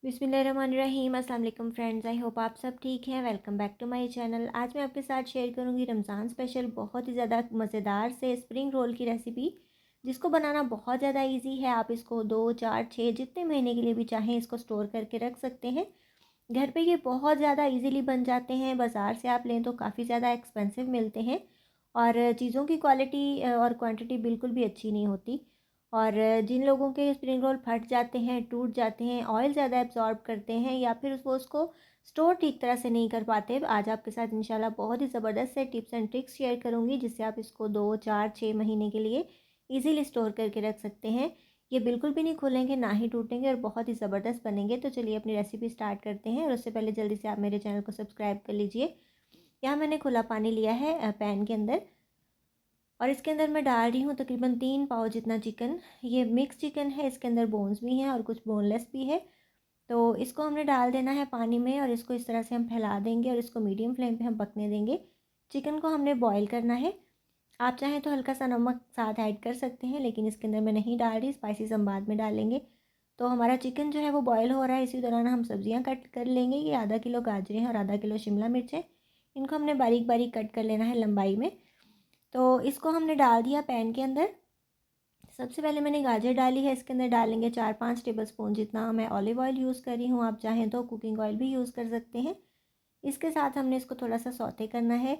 बिस्मिल्लाहिर्रहमानिर्रहीम। अस्सलाम वालेकुम फ्रेंड्स, आई होप आप सब ठीक हैं। Welcome back to my channel. आज मैं आपके साथ शेयर करूंगी रमज़ान स्पेशल बहुत ही ज़्यादा मज़ेदार से स्प्रिंग रोल की रेसिपी, जिसको बनाना बहुत ज़्यादा इजी है। आप इसको 2, 4, 6 जितने महीने के लिए भी चाहें इसको स्टोर करके रख सकते हैं। घर पे ये बहुत ज़्यादा इजीली बन जाते हैं। बाज़ार से आप लें तो काफ़ी ज़्यादा एक्सपेंसिव मिलते हैं और चीज़ों की क्वालिटी और क्वांटिटी बिल्कुल भी अच्छी नहीं होती। और जिन लोगों के स्प्रिंग रोल फट जाते हैं, टूट जाते हैं, ऑयल ज़्यादा एब्जॉर्ब करते हैं या फिर वो उसको स्टोर ठीक तरह से नहीं कर पाते, आज आपके साथ इंशाल्लाह बहुत ही ज़बरदस्त से टिप्स एंड ट्रिक्स शेयर करूँगी, जिससे आप इसको 2, 4, 6 महीने के लिए ईज़िली स्टोर करके रख सकते हैं। ये बिल्कुल भी नहीं खुलेंगे, ना ही टूटेंगे और बहुत ही ज़बरदस्त बनेंगे। तो चलिए अपनी रेसिपी स्टार्ट करते हैं और उससे पहले जल्दी से आप मेरे चैनल को सब्सक्राइब कर लीजिए। यहाँ मैंने खुला पानी लिया है पैन के अंदर और इसके अंदर मैं डाल रही हूँ तकरीबन 3 पाव जितना चिकन। ये मिक्स चिकन है, इसके अंदर बोन्स भी हैं और कुछ बोनलेस भी है। तो इसको हमने डाल देना है पानी में और इसको इस तरह से हम फैला देंगे और इसको मीडियम फ्लेम पे हम पकने देंगे। चिकन को हमने बॉईल करना है। आप चाहें तो हल्का सा नमक साथ ऐड कर सकते हैं, लेकिन इसके अंदर मैं नहीं डाल रही, स्पाइसेस हम बाद में डालेंगे। तो हमारा चिकन जो है वो बॉयल हो रहा है, इसी दौरान हम सब्जियां कट कर लेंगे। ये आधा किलो गाजरें हैं और आधा किलो शिमला मिर्च है। इनको हमने बारीक बारीक कट कर लेना है लंबाई में। तो इसको हमने डाल दिया पैन के अंदर। सबसे पहले मैंने गाजर डाली है, इसके अंदर डालेंगे 4-5 टेबलस्पून जितना मैं ऑलिव ऑयल यूज़ कर रही हूँ। आप चाहें तो कुकिंग ऑयल भी यूज़ कर सकते हैं। इसके साथ हमने इसको थोड़ा सा सौते करना है।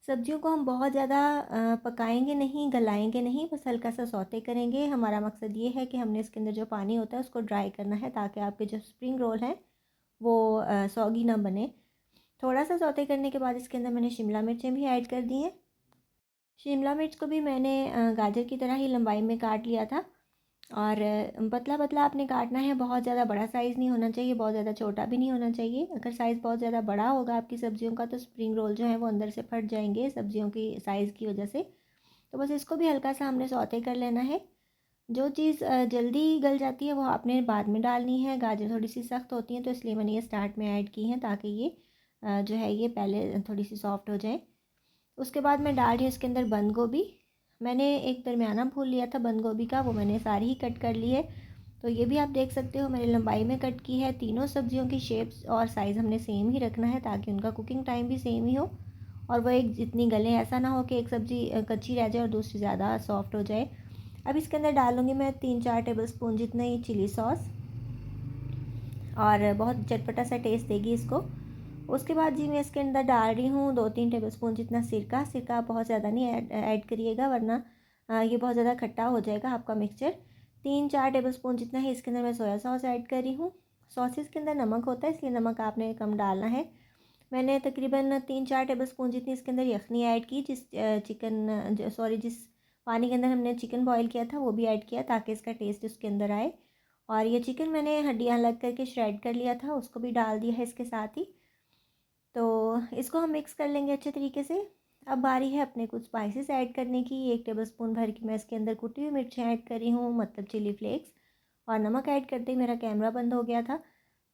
सब्जियों को हम बहुत ज़्यादा पकाएंगे नहीं, गलाएंगे नहीं, बस हल्का सा सौते करेंगे। हमारा मकसद ये है कि हमने इसके अंदर जो पानी होता है उसको ड्राई करना है, ताकि आपके जो स्प्रिंग रोल हैं वो सॉगी ना बने। थोड़ा सा सौते करने के बाद इसके अंदर मैंने शिमला मिर्चें भी ऐड कर दी हैं। शिमला मिर्च को भी मैंने गाजर की तरह ही लंबाई में काट लिया था और पतला पतला आपने काटना है। बहुत ज़्यादा बड़ा साइज़ नहीं होना चाहिए, बहुत ज़्यादा छोटा भी नहीं होना चाहिए। अगर साइज़ बहुत ज़्यादा बड़ा होगा आपकी सब्जियों का तो स्प्रिंग रोल जो है वो अंदर से फट जाएंगे सब्जियों की साइज़ की वजह से। तो बस इसको भी हल्का सा हमने सौते कर लेना है। जो चीज़ जल्दी गल जाती है वो आपने बाद में डालनी है। गाजर थोड़ी सी सख्त होती हैं तो इसलिए मैंने ये स्टार्ट में ऐड की हैं, ताकि ये जो है ये पहले थोड़ी सी सॉफ्ट हो जाए। उसके बाद मैं डाल रही हूँ इसके अंदर बंद गोभी। मैंने एक दरमियाना फूल लिया था बंद गोभी का, वो मैंने सारी ही कट कर ली है। तो ये भी आप देख सकते हो मैंने लंबाई में कट की है। तीनों सब्जियों की शेप्स और साइज़ हमने सेम ही रखना है, ताकि उनका कुकिंग टाइम भी सेम ही हो और वह एक जितनी गले। ऐसा ना हो कि एक सब्ज़ी कच्ची रह जाए और दूसरी ज़्यादा सॉफ्ट हो जाए। अब इसके अंदर डालूँगी मैं 3-4 टेबलस्पून जितना ही चिली सॉस और बहुत चटपटा सा टेस्ट देगी इसको। उसके बाद जी मैं इसके अंदर डाल रही हूँ 2-3 टेबलस्पून जितना सिरका। सिरका आप बहुत ज़्यादा नहीं ऐड करिएगा, वरना ये बहुत ज़्यादा खट्टा हो जाएगा आपका मिक्सचर। 3-4 टेबलस्पून जितना ही इसके अंदर मैं सोया सॉस ऐड कर रही हूँ। सॉसेस के अंदर नमक होता है, इसलिए नमक आपने कम डालना है। मैंने तकरीबन 3-4 टेबलस्पून जितनी इसके अंदर यखनी ऐड की, जिस पानी के अंदर हमने चिकन बॉईल किया था वो भी ऐड किया, ताकि इसका टेस्ट उसके अंदर आए। और ये चिकन मैंने हड्डियाँ अलग करके श्रेड कर लिया था, उसको भी डाल दिया है इसके साथ ही। तो इसको हम मिक्स कर लेंगे अच्छे तरीके से। अब बारी है अपने कुछ स्पाइसेस ऐड करने की। 1 टेबलस्पून भर की मैं इसके अंदर कुटी हुई मिर्चें ऐड कर रही हूँ, मतलब चिली फ्लेक्स। और नमक ऐड करते ही मेरा कैमरा बंद हो गया था।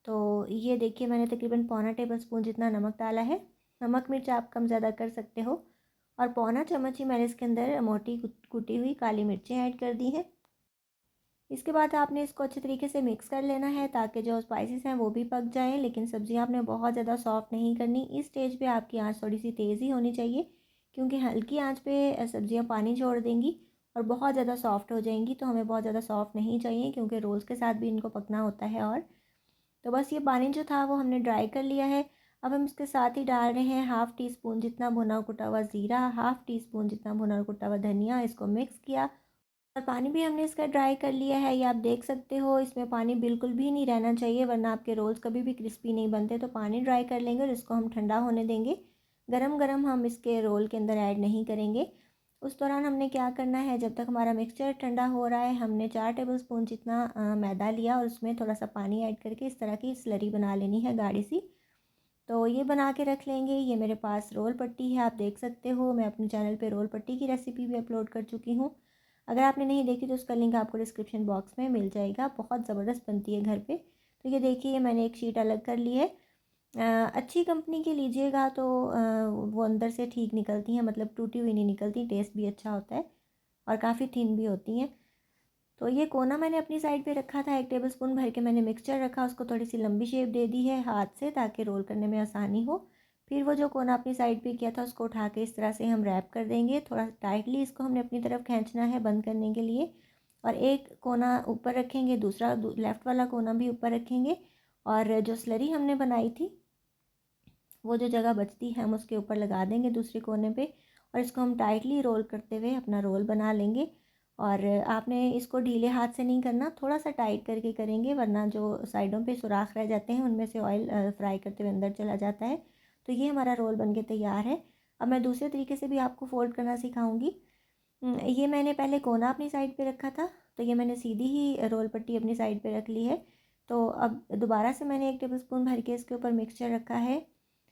तो ये देखिए मैंने तकरीबन पौना टेबलस्पून जितना नमक डाला है। नमक मिर्च आप कम ज़्यादा कर सकते हो। और पौना चम्मच ही मैंने इसके अंदर मोटी कुटी हुई काली मिर्चें ऐड कर दी हैं। इसके बाद आपने इसको अच्छे तरीके से मिक्स कर लेना है, ताकि जो स्पाइसेस हैं वो भी पक जाएं, लेकिन सब्ज़ियाँ आपने बहुत ज़्यादा सॉफ्ट नहीं करनी। इस स्टेज पे आपकी आंच थोड़ी सी तेज़ ही होनी चाहिए, क्योंकि हल्की आंच पे सब्ज़ियाँ पानी छोड़ देंगी और बहुत ज़्यादा सॉफ्ट हो जाएंगी। तो हमें बहुत ज़्यादा सॉफ्ट नहीं चाहिए, क्योंकि रोल्स के साथ भी इनको पकना होता है। और तो बस ये पानी जो था वो हमने ड्राई कर लिया है। अब हम इसके साथ ही डाल रहे हैं 1/2 टी स्पून जितना भुना कुटा हुआ ज़ीरा, 1/2 टी स्पून जितना भुना कुटा हुआ धनिया। इसको मिक्स किया और पानी भी हमने इसका ड्राई कर लिया है। ये आप देख सकते हो, इसमें पानी बिल्कुल भी नहीं रहना चाहिए, वरना आपके रोल्स कभी भी क्रिस्पी नहीं बनते। तो पानी ड्राई कर लेंगे और इसको हम ठंडा होने देंगे। गरम गरम हम इसके रोल के अंदर ऐड नहीं करेंगे। उस दौरान हमने क्या करना है, जब तक हमारा मिक्सचर ठंडा हो रहा है, हमने 4 टेबलस्पून जितना मैदा लिया और उसमें थोड़ा सा पानी ऐड करके इस तरह की स्लरी बना लेनी है गाढ़ी सी। तो ये बना के रख लेंगे। ये मेरे पास रोल पट्टी है, आप देख सकते हो। मैं अपने चैनल पे रोल पट्टी की रेसिपी भी अपलोड कर चुकी हूँ। अगर आपने नहीं देखी तो उसका लिंक आपको डिस्क्रिप्शन बॉक्स में मिल जाएगा। बहुत ज़बरदस्त बनती है घर पे। तो ये देखिए मैंने एक शीट अलग कर ली है। अच्छी कंपनी की लीजिएगा तो वो अंदर से ठीक निकलती हैं, मतलब टूटी हुई नहीं निकलती, टेस्ट भी अच्छा होता है और काफ़ी थिन भी होती हैं। तो ये कोना मैंने अपनी साइड पे रखा था, 1 टेबलस्पून भर के मैंने मिक्सचर रखा, उसको थोड़ी सी लंबी शेप दे दी है हाथ से ताकि रोल करने में आसानी हो। फिर वो जो कोना अपनी साइड पे किया था उसको उठा के इस तरह से हम रैप कर देंगे। थोड़ा टाइटली इसको हमने अपनी तरफ खींचना है बंद करने के लिए। और एक कोना ऊपर रखेंगे, दूसरा लेफ़्ट वाला कोना भी ऊपर रखेंगे। और जो स्लरी हमने बनाई थी वो जो जगह बचती है हम उसके ऊपर लगा देंगे दूसरे कोने पे। और इसको हम टाइटली रोल करते हुए अपना रोल बना लेंगे। और आपने इसको ढीले हाथ से नहीं करना, थोड़ा सा टाइट करके करेंगे, वरना जो साइडों पे सुराख रह जाते हैं उनमें से ऑयल फ्राई करते हुए अंदर चला जाता है। तो ये हमारा रोल बनके तैयार है। अब मैं दूसरे तरीके से भी आपको फ़ोल्ड करना सिखाऊंगी। ये मैंने पहले कोना अपनी साइड पे रखा था, तो ये मैंने सीधी ही रोल पट्टी अपनी साइड पे रख ली है। तो अब दोबारा से मैंने 1 टेबलस्पून भर के इसके ऊपर मिक्सचर रखा है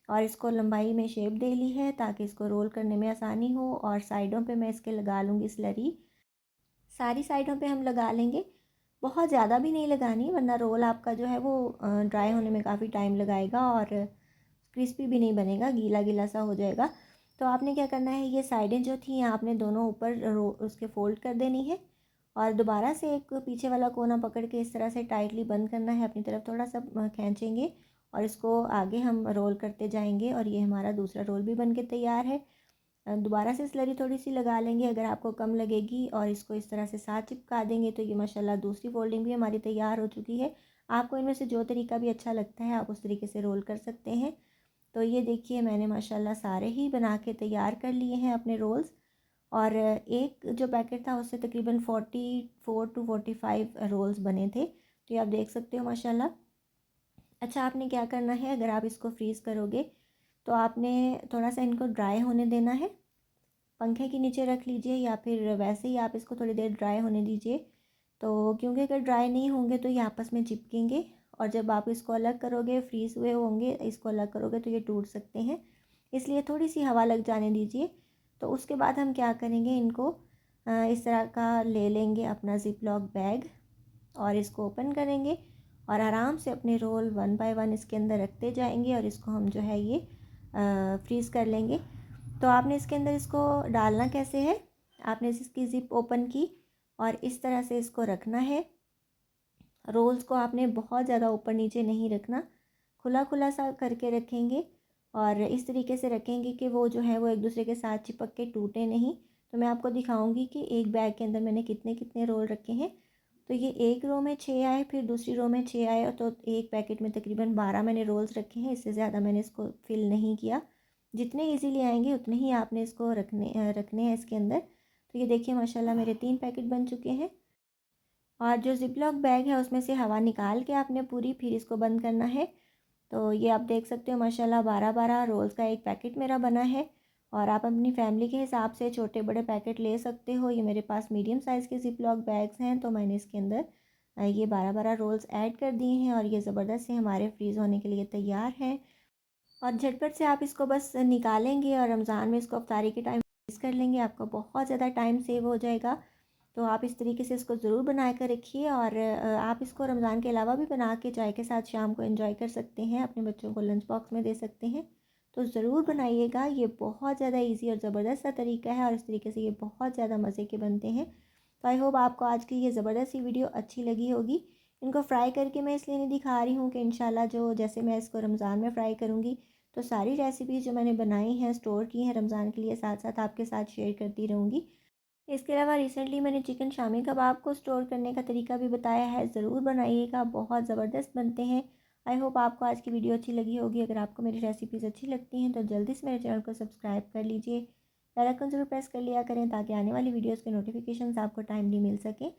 और इसको लंबाई में शेप दे ली है ताकि इसको रोल करने में आसानी हो। और साइडों पे मैं इसके लगा लूँगी स्लरी, सारी साइडों पे हम लगा लेंगे। बहुत ज़्यादा भी नहीं लगानी, वरना रोल आपका जो है वो ड्राई होने में काफ़ी टाइम लगाएगा और क्रिस्पी भी नहीं बनेगा, गीला गीला सा हो जाएगा। तो आपने क्या करना है, ये साइडें जो थी आपने दोनों ऊपर उसके फ़ोल्ड कर देनी है। और दोबारा से एक पीछे वाला कोना पकड़ के इस तरह से टाइटली बंद करना है, अपनी तरफ थोड़ा सा खींचेंगे और इसको आगे हम रोल करते जाएंगे। और ये हमारा दूसरा रोल भी बन के तैयार है। दोबारा से स्लरी थोड़ी सी लगा लेंगे अगर आपको कम लगेगी, और इसको इस तरह से साथ चिपका देंगे। तो ये माशाल्लाह दूसरी फोल्डिंग भी हमारी तैयार हो चुकी है। आपको इनमें से जो तरीका भी अच्छा लगता है आप उस तरीके से रोल कर सकते हैं। तो ये देखिए मैंने माशाल्लाह सारे ही बना के तैयार कर लिए हैं अपने रोल्स। और एक जो पैकेट था उससे तकरीबन 44 टू 45 रोल्स बने थे। तो ये आप देख सकते हो माशाल्लाह। अच्छा, आपने क्या करना है, अगर आप इसको फ्रीज़ करोगे तो आपने थोड़ा सा इनको ड्राई होने देना है, पंखे के नीचे रख लीजिए या फिर वैसे ही आप इसको थोड़ी देर ड्राई होने दीजिए। तो क्योंकि अगर ड्राई नहीं होंगे तो ये आपस में चिपकेंगे, और जब आप इसको अलग करोगे, फ्रीज़ हुए होंगे, इसको अलग करोगे तो ये टूट सकते हैं। इसलिए थोड़ी सी हवा लग जाने दीजिए। तो उसके बाद हम क्या करेंगे, इनको इस तरह का ले लेंगे अपना ज़िप लॉक बैग और इसको ओपन करेंगे और आराम से अपने रोल 1 बाय 1 इसके अंदर रखते जाएंगे और इसको हम जो है ये फ्रीज़ कर लेंगे। तो आपने इसके अंदर इसको डालना कैसे है, आपने इसकी ज़िप ओपन की और इस तरह से इसको रखना है। रोल्स को आपने बहुत ज़्यादा ऊपर नीचे नहीं रखना, खुला खुला सा करके रखेंगे और इस तरीके से रखेंगे कि वो जो है वो एक दूसरे के साथ चिपक के टूटे नहीं। तो मैं आपको दिखाऊंगी कि एक बैग के अंदर मैंने कितने कितने रोल रखे हैं। तो ये एक रो में 6 आए, फिर दूसरी रो में 6 आए, तो एक पैकेट में तकरीबन 12 मैंने रोल्स रखे हैं। इससे ज़्यादा मैंने इसको फिल नहीं किया। जितने ईजीली आएंगे उतने ही आपने इसको रखने हैं इसके अंदर। तो ये देखिए माशाल्लाह मेरे 3 पैकेट बन चुके हैं। और जो ज़िप लॉक बैग है उसमें से हवा निकाल के आपने पूरी फिर इसको बंद करना है। तो ये आप देख सकते हो माशाल्लाह 12-12 रोल्स का एक पैकेट मेरा बना है। और आप अपनी फैमिली के हिसाब से छोटे बड़े पैकेट ले सकते हो। ये मेरे पास मीडियम साइज़ के ज़िप लॉक बैग्स हैं, तो मैंने इसके अंदर ये 12-12 रोल्स ऐड कर दिए हैं और ये ज़बरदस्त से हमारे फ्रीज़ होने के लिए तैयार हैं। और झटपट से आप इसको बस निकालेंगे और रमज़ान में इसको अफ्तारी के टाइम फ्रीज़ कर लेंगे, आपका बहुत ज़्यादा टाइम सेव हो जाएगा। तो आप इस तरीके से इसको ज़रूर बना कर रखिए। और आप इसको रमज़ान के अलावा भी बना के चाय के साथ शाम को एंजॉय कर सकते हैं, अपने बच्चों को लंच बॉक्स में दे सकते हैं। तो ज़रूर बनाइएगा, ये बहुत ज़्यादा इजी और ज़बरदस्त सा तरीका है और इस तरीके से ये बहुत ज़्यादा मज़े के बनते हैं। तो आई होप आपको आज की ये ज़बरदस्त सी वीडियो अच्छी लगी होगी। इनको फ्राई करके मैं इसलिए नहीं दिखा रही हूँ कि इंशाल्लाह जो जैसे मैं इसको रमज़ान में फ़्राई करूँगी तो सारी रेसिपीज़ जो मैंने बनाई हैं, स्टोर की हैं रमज़ान के लिए, साथ साथ आपके साथ शेयर करती रहूँगी। इसके अलावा रिसेंटली मैंने चिकन शामी कबाब को स्टोर करने का तरीका भी बताया है, ज़रूर बनाइएगा, बहुत ज़बरदस्त बनते हैं। आई होप आपको आज की वीडियो अच्छी लगी होगी। अगर आपको मेरी रेसिपीज़ अच्छी लगती हैं तो जल्दी से मेरे चैनल को सब्सक्राइब कर लीजिए, बेल आइकन ज़रूर प्रेस कर लिया करें ताकि आने वाली वीडियोज़ के नोटिफिकेशन आपको टाइमली मिल सके।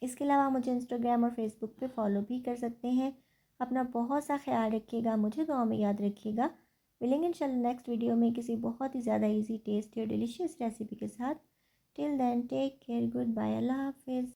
इसके अलावा मुझे इंस्टाग्राम और फेसबुक पे फॉलो भी कर सकते हैं। अपना बहुत सा ख्याल रखिएगा, मुझे दुआ में याद रखिएगा। मिलेंगे इंशाल्लाह नेक्स्ट वीडियो में किसी बहुत ही ज़्यादा इजी, टेस्टी और डिलीशियस रेसिपी के साथ। Till then take care, good bye, अल्लाह हाफिज़।